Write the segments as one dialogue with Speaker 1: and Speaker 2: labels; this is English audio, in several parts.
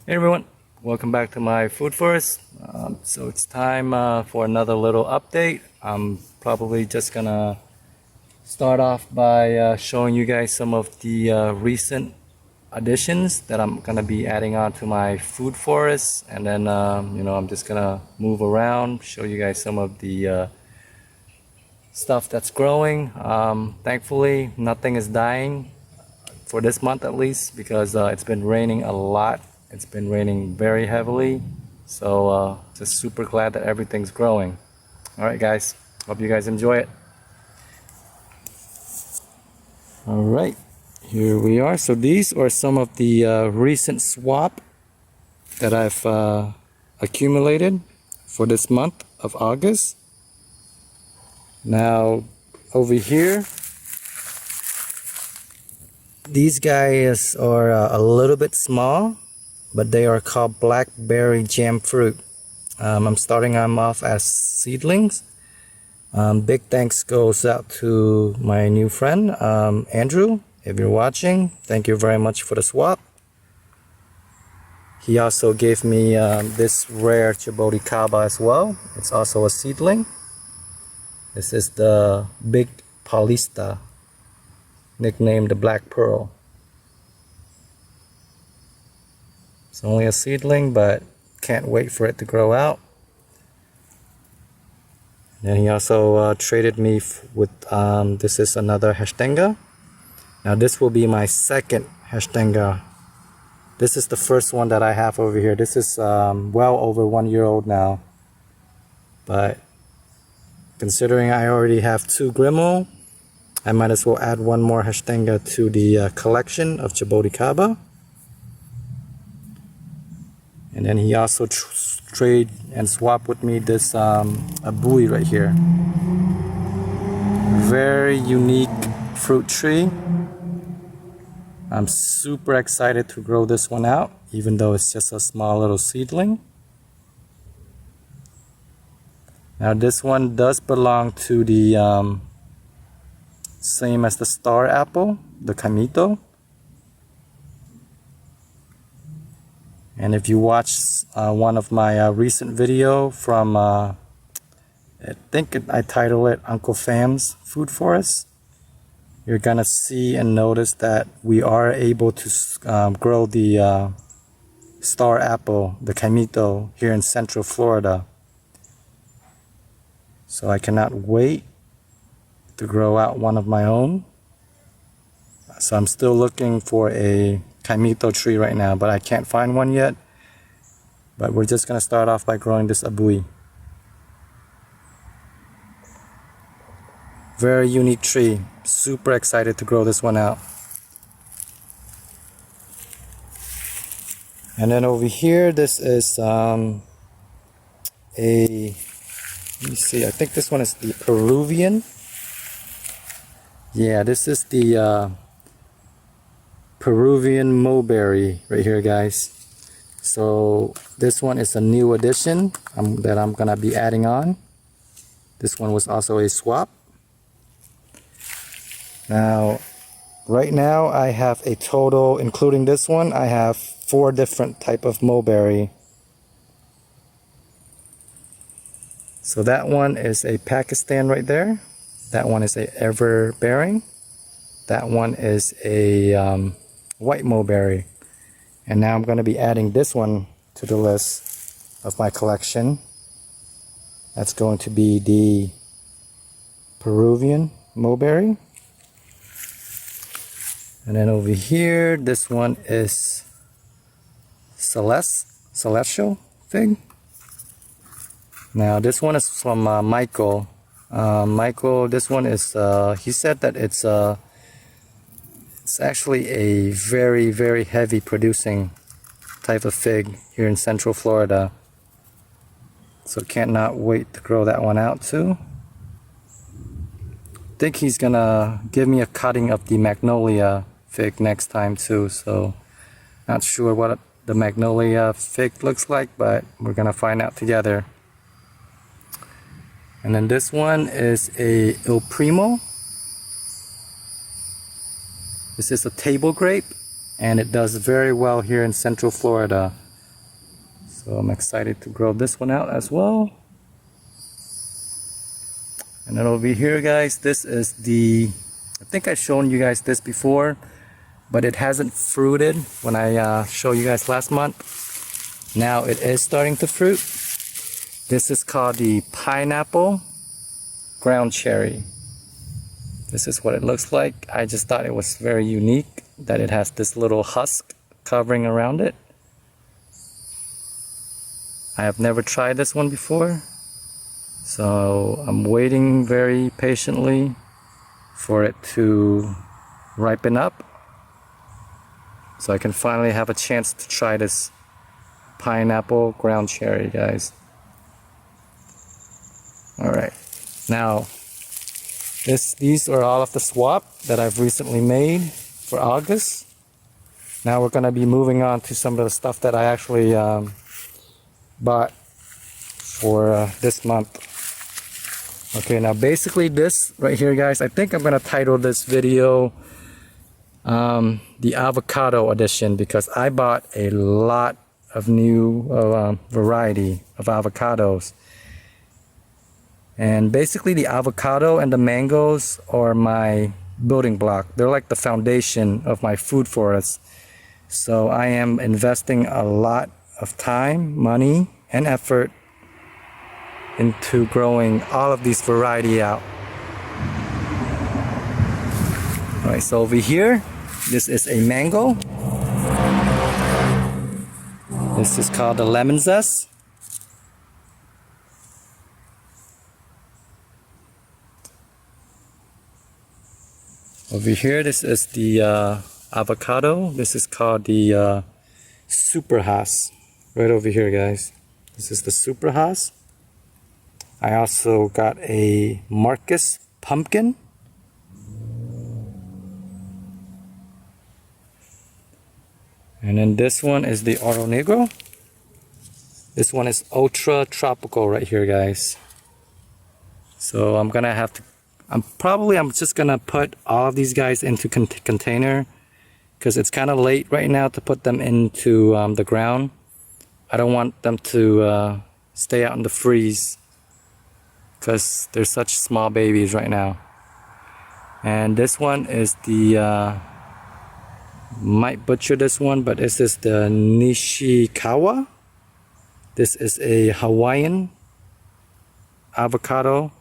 Speaker 1: Hey everyone, welcome back to my food forest. So it's time for another little update. I'm probably just gonna start off by showing you guys some of the recent additions that I'm gonna be adding on to my food forest, and then I'm just gonna move around, show you guys some of the stuff that's growing. Thankfully, nothing is dying for this month at least, because it's been raining a lot. It's been raining very heavily, so just super glad that everything's growing. Alright guys, hope you guys enjoy it. Alright, here we are. So these are some of the recent swap that I've accumulated for this month of August. Now over here, these guys are a little bit small, but they are called blackberry jam fruit. I'm starting them off as seedlings. Big thanks goes out to my new friend, Andrew. If you're watching, thank you very much for the swap. He also gave me this rare Jaboticaba as well. It's also a seedling. This is the Big Paulista, nicknamed the Black Pearl. It's only a seedling, but can't wait for it to grow out. And he also traded me with, this is another Hashtenga. Now this will be my second Hashtenga. This is the first one that I have over here. This is well over 1 year old now. But considering I already have 2 Grimmel, I might as well add one more Hashtenga to the collection of Jaboticaba. And then he also trade and swap with me this abui right here. Very unique fruit tree. I'm super excited to grow this one out, even though it's just a small little seedling. Now this one does belong to the same as the star apple, the Kamito. And if you watch one of my recent video from, I think I titled it Uncle Fam's Food Forest, you're gonna see and notice that we are able to grow the star apple, the Kamito, here in Central Florida. So I cannot wait to grow out one of my own. So I'm still looking for a Kamito tree right now, but I can't find one yet. But we're just gonna start off by growing this abui. Very unique tree. Super excited to grow this one out. And then over here, this is let me see, I think this one is the Peruvian. Yeah, this is the Peruvian mulberry right here, guys. So this one is a new addition that I'm gonna be adding on. This one was also a swap. Now right now I have a total, including this one, I have 4 different type of mulberry. So that one is a Pakistan right there. That one is a everbearing. That one is a white mulberry. And now I'm going to be adding this one to the list of my collection. That's going to be the Peruvian mulberry. And then over here, this one is celestial fig. Now this one is from Michael. Michael, this one is, he said that it's actually a very, very heavy producing type of fig here in Central Florida. So cannot wait to grow that one out too. I think he's gonna give me a cutting of the magnolia fig next time too. So not sure what the magnolia fig looks like, but we're gonna find out together. And then this one is a Il Primo. This is a table grape, and it does very well here in Central Florida. So I'm excited to grow this one out as well. And then over here, guys, this is the, I think I've shown you guys this before, but it hasn't fruited when I showed you guys last month. Now it is starting to fruit. This is called the pineapple ground cherry. This is what it looks like. I just thought it was very unique that it has this little husk covering around it. I have never tried this one before, so I'm waiting very patiently for it to ripen up so I can finally have a chance to try this pineapple ground cherry, guys. Alright, now these are all of the swap that I've recently made for August. Now we're going to be moving on to some of the stuff that I actually bought for this month. Okay, now basically this right here, guys, I think I'm going to title this video the Avocado edition, because I bought a lot of new variety of avocados. And basically the avocado and the mangoes are my building block. They're like the foundation of my food forest. So I am investing a lot of time, money, and effort into growing all of these variety out. Alright, so over here, this is a mango. This is called the lemon zest. Over here, this is the avocado. This is called the Super Hass. Right over here, guys. This is the Super Hass. I also got a Marcus pumpkin. And then this one is the Oro Negro. This one is ultra tropical right here, guys. So I'm gonna have to, I'm just gonna put all of these guys into container, because it's kind of late right now to put them into the ground. I don't want them to stay out in the freeze, because they're such small babies right now. And this one is the might butcher this one, but this is the Nishikawa. This is a Hawaiian avocado.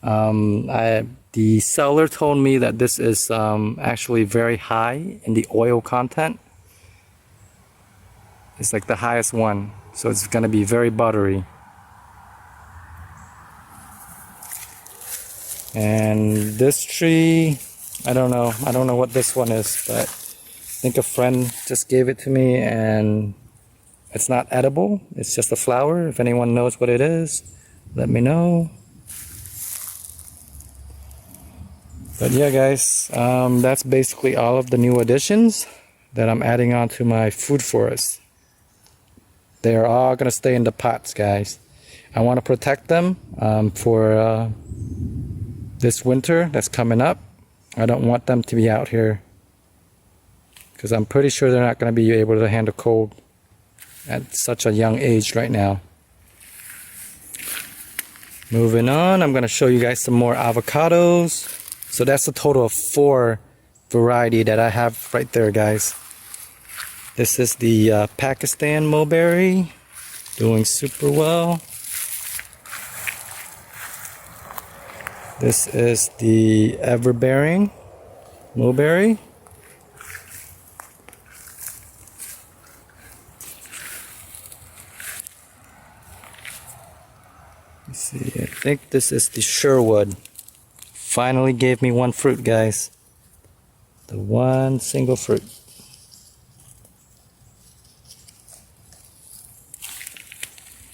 Speaker 1: The seller told me that this is actually very high in the oil content. It's like the highest one, so it's going to be very buttery. And this tree, I don't know what this one is, but I think a friend just gave it to me, and it's not edible, it's just a flower. If anyone knows what it is, let me know. But yeah, guys, that's basically all of the new additions that I'm adding on to my food forest. They are all going to stay in the pots, guys. I want to protect them for this winter that's coming up. I don't want them to be out here, because I'm pretty sure they're not going to be able to handle cold at such a young age right now. Moving on, I'm going to show you guys some more avocados. So that's a total of 4 variety that I have right there, guys. This is the Pakistan mulberry, doing super well. This is the everbearing mulberry. Let's see, I think this is the Sherwood. Finally gave me one fruit, guys. The one single fruit.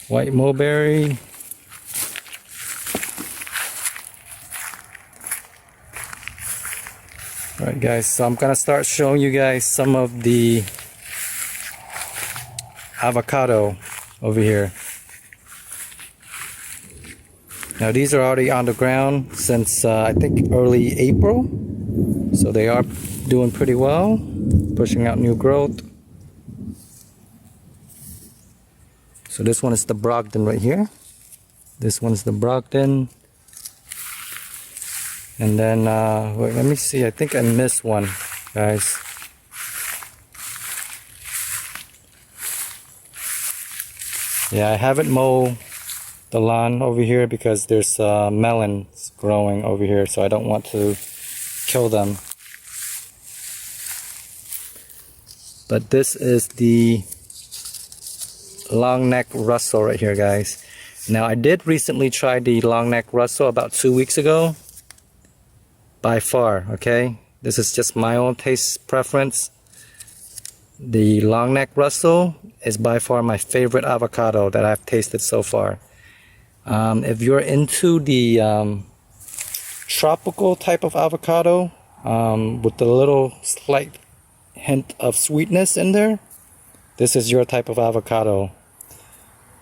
Speaker 1: White mulberry. Alright, guys, so I'm gonna start showing you guys some of the avocado over here. Now these are already on the ground since I think early April, so they are doing pretty well, pushing out new growth. So this one is the Brogdon right here. This one's the Brogdon. And then, wait, let me see. I think I missed one, guys. Yeah, I haven't mowed the lawn over here because there's melons growing over here, so I don't want to kill them. But this is the long neck Russell right here, guys. Now I did recently try the long neck Russell about 2 weeks ago. By far, okay? This is just my own taste preference. The long neck Russell is by far my favorite avocado that I've tasted so far. If you're into the tropical type of avocado with a little slight hint of sweetness in there, this is your type of avocado.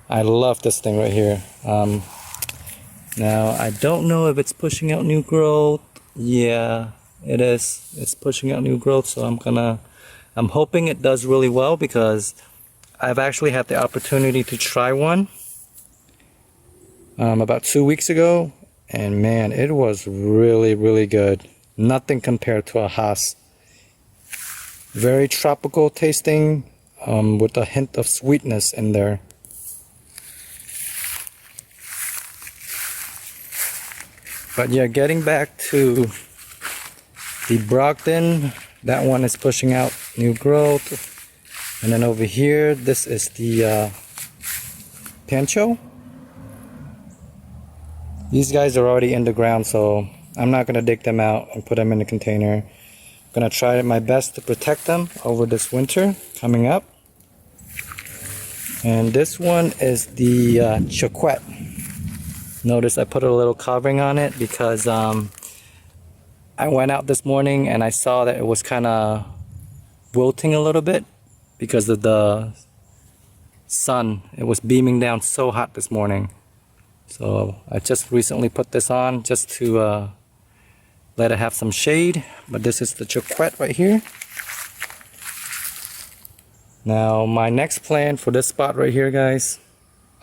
Speaker 1: I love this thing right here. Now I don't know if it's pushing out new growth. Yeah, it is. It's pushing out new growth, so I'm hoping it does really well, because I've actually had the opportunity to try one about 2 weeks ago, and man, it was really, really good. Nothing compared to a Hass. Very tropical tasting, with a hint of sweetness in there. But yeah, getting back to the Brogdon, that one is pushing out new growth. And then over here, this is the Pancho. These guys are already in the ground, so I'm not going to dig them out and put them in the container. I'm going to try my best to protect them over this winter coming up. And this one is the Choquette. Notice I put a little covering on it because I went out this morning and I saw that it was kind of wilting a little bit because of the sun. It was beaming down so hot this morning. So I just recently put this on just to let it have some shade. But this is the Choquette right here. Now my next plan for this spot right here, guys,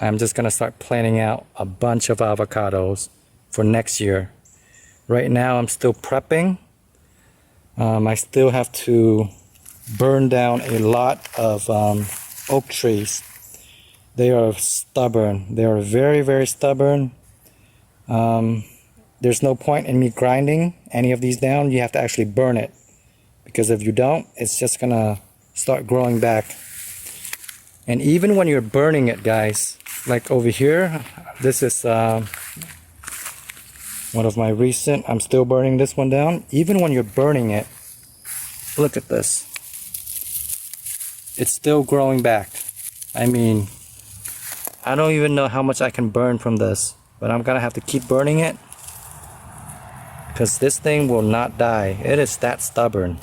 Speaker 1: I'm just going to start planning out a bunch of avocados for next year. Right now I'm still prepping. I still have to burn down a lot of oak trees. They are stubborn. They are very, very stubborn. There's no point in me grinding any of these down. You have to actually burn it, because if you don't, it's just going to start growing back. And even when you're burning it, guys, like over here, this is one of my recent, I'm still burning this one down. Even when you're burning it, look at this. It's still growing back. I mean, I don't even know how much I can burn from this, but I'm gonna have to keep burning it because this thing will not die. It is that stubborn.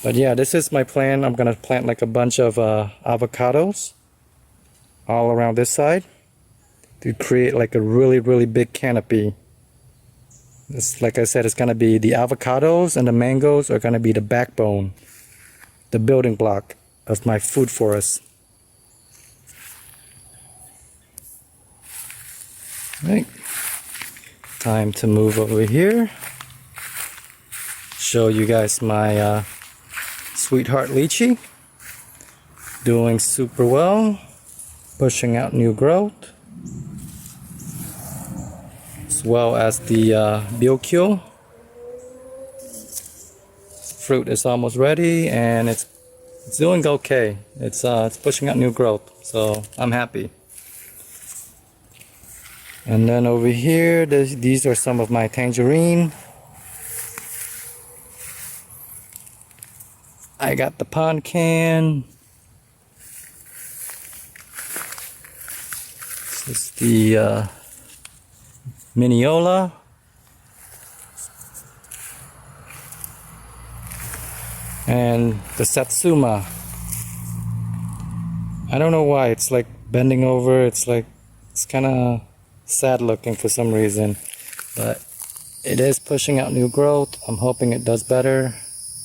Speaker 1: But yeah, this is my plan. I'm gonna plant like a bunch of avocados all around this side to create like a really, really big canopy. It's, like I said, it's gonna be the avocados and the mangoes are gonna be the backbone, the building block of my food forest. Right. Time to move over here. Show you guys my sweetheart lychee. Doing super well. Pushing out new growth. As well as the Biokill. Fruit is almost ready and it's doing okay. It's pushing out new growth, so I'm happy. And then over here, these are some of my tangerine. I got the pond can. This is the Minneola. And the Satsuma. I don't know why, it's like bending over. It's kind of sad looking for some reason, but it is pushing out new growth. I'm hoping it does better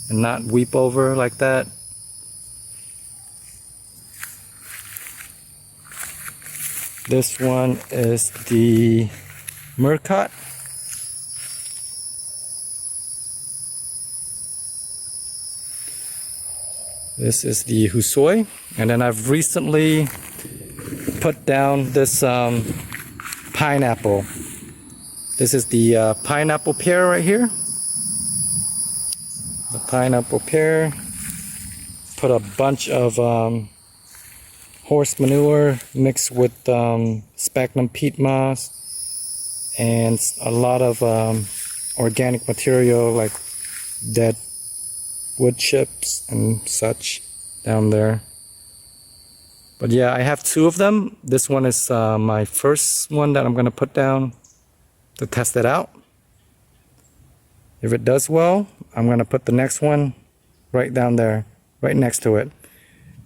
Speaker 1: and not weep over like that. This one is the Murcot. This is the Husoi. And then I've recently put down this pineapple. This is the pineapple pear right here. The pineapple pear. Put a bunch of horse manure mixed with sphagnum peat moss and a lot of organic material like dead wood chips and such down there. But yeah, I have two of them. This one is my first one that I'm going to put down to test it out. If it does well, I'm going to put the next one right down there, right next to it.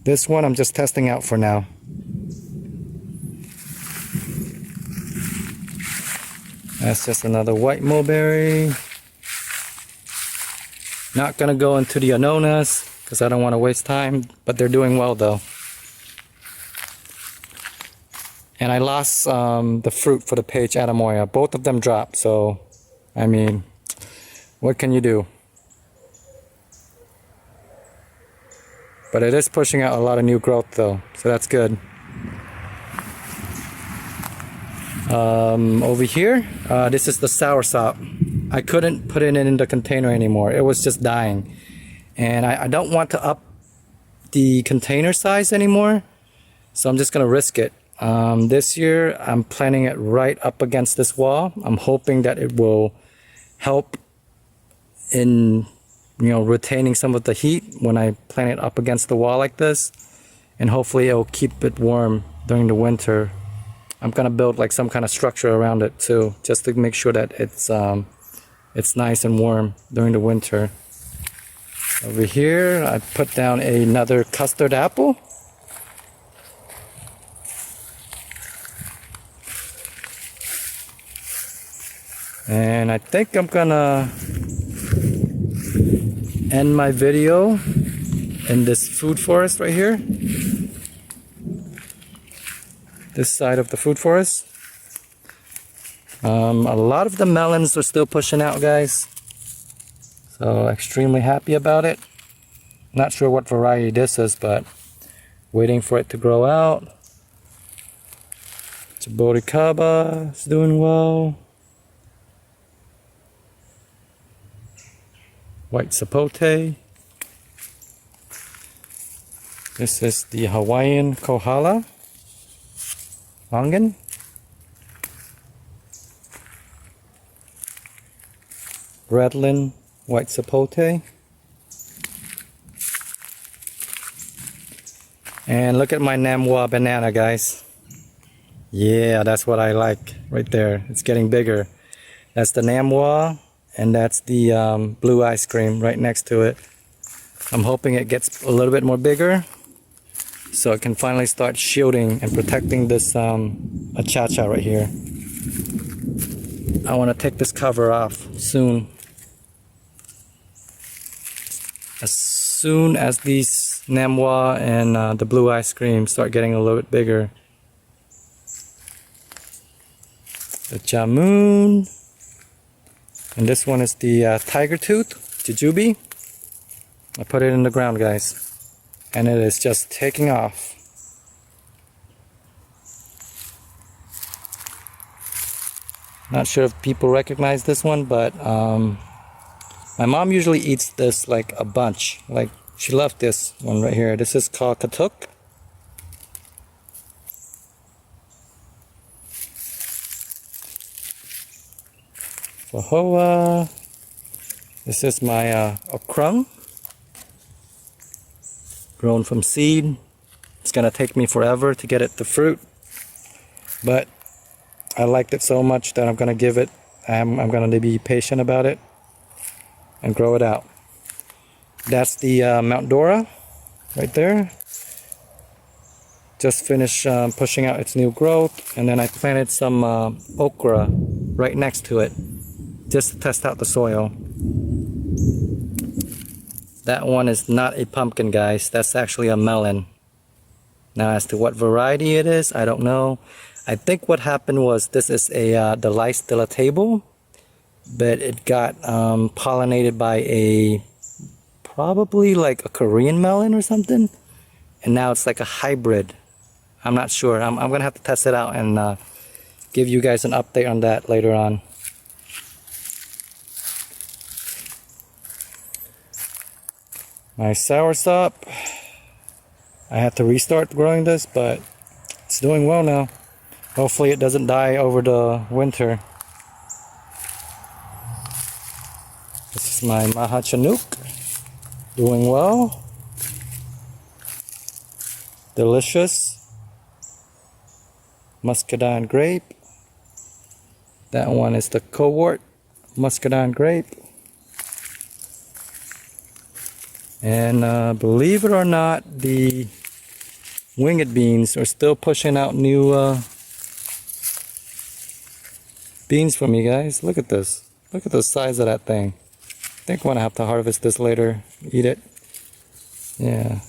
Speaker 1: This one I'm just testing out for now. That's just another white mulberry. Not gonna go into the Anonas because I don't want to waste time, but they're doing well though. And I lost the fruit for the Page Atamoya. Both of them dropped, so I mean, what can you do? But it is pushing out a lot of new growth though, so that's good. Over here, this is the soursop. I couldn't put it in the container anymore. It was just dying. And I don't want to up the container size anymore, so I'm just gonna risk it. This year, I'm planting it right up against this wall. I'm hoping that it will help in retaining some of the heat when I plant it up against the wall like this, and hopefully it'll keep it warm during the winter. I'm gonna build like some kind of structure around it too, just to make sure that it's nice and warm during the winter. Over here, I put down another custard apple. And I think I'm gonna end my video in this food forest right here. This side of the food forest. A lot of the melons are still pushing out, guys. So extremely happy about it. Not sure what variety this is, but waiting for it to grow out. Jaboticaba is doing well. White sapote. This is the Hawaiian kohala. Longan. Redland white sapote. And look at my Namwa banana, guys. Yeah, that's what I like right there. It's getting bigger. That's the Namwa, and that's the blue ice cream right next to it. I'm hoping it gets a little bit more bigger so it can finally start shielding and protecting this achacha right here. I want to take this cover off soon. As soon as these Namwa and the blue ice cream start getting a little bit bigger. The Jamun. And this one is the Tiger Tooth, Jujube. I put it in the ground, guys. And it is just taking off. Not sure if people recognize this one, but my mom usually eats this like a bunch. Like, she loved this one right here. This is called Katuk. Wahoa. This is my okrung. Grown from seed. It's gonna take me forever to get it to fruit, but I liked it so much that I'm gonna give it. I'm gonna be patient about it and grow it out. That's the Mount Dora right there. Just finished pushing out its new growth, and then I planted some okra right next to it just to test out the soil. That one is not a pumpkin, guys. That's actually a melon. Now, as to what variety it is, I don't know. I think what happened was this is the lice de la table, but it got pollinated by probably like a Korean melon or something, and now it's like a hybrid. I'm not sure. I'm gonna have to test it out and give you guys an update on that later on. My soursop, I had to restart growing this, but it's doing well now. Hopefully it doesn't die over the winter. This is my Maha Chinook, doing well. Delicious. Muscadine grape. That one is the cohort muscadine grape. And believe it or not, the winged beans are still pushing out new beans for me, guys. Look at this. Look at the size of that thing. I think I'm gonna have to harvest this later, eat it. Yeah.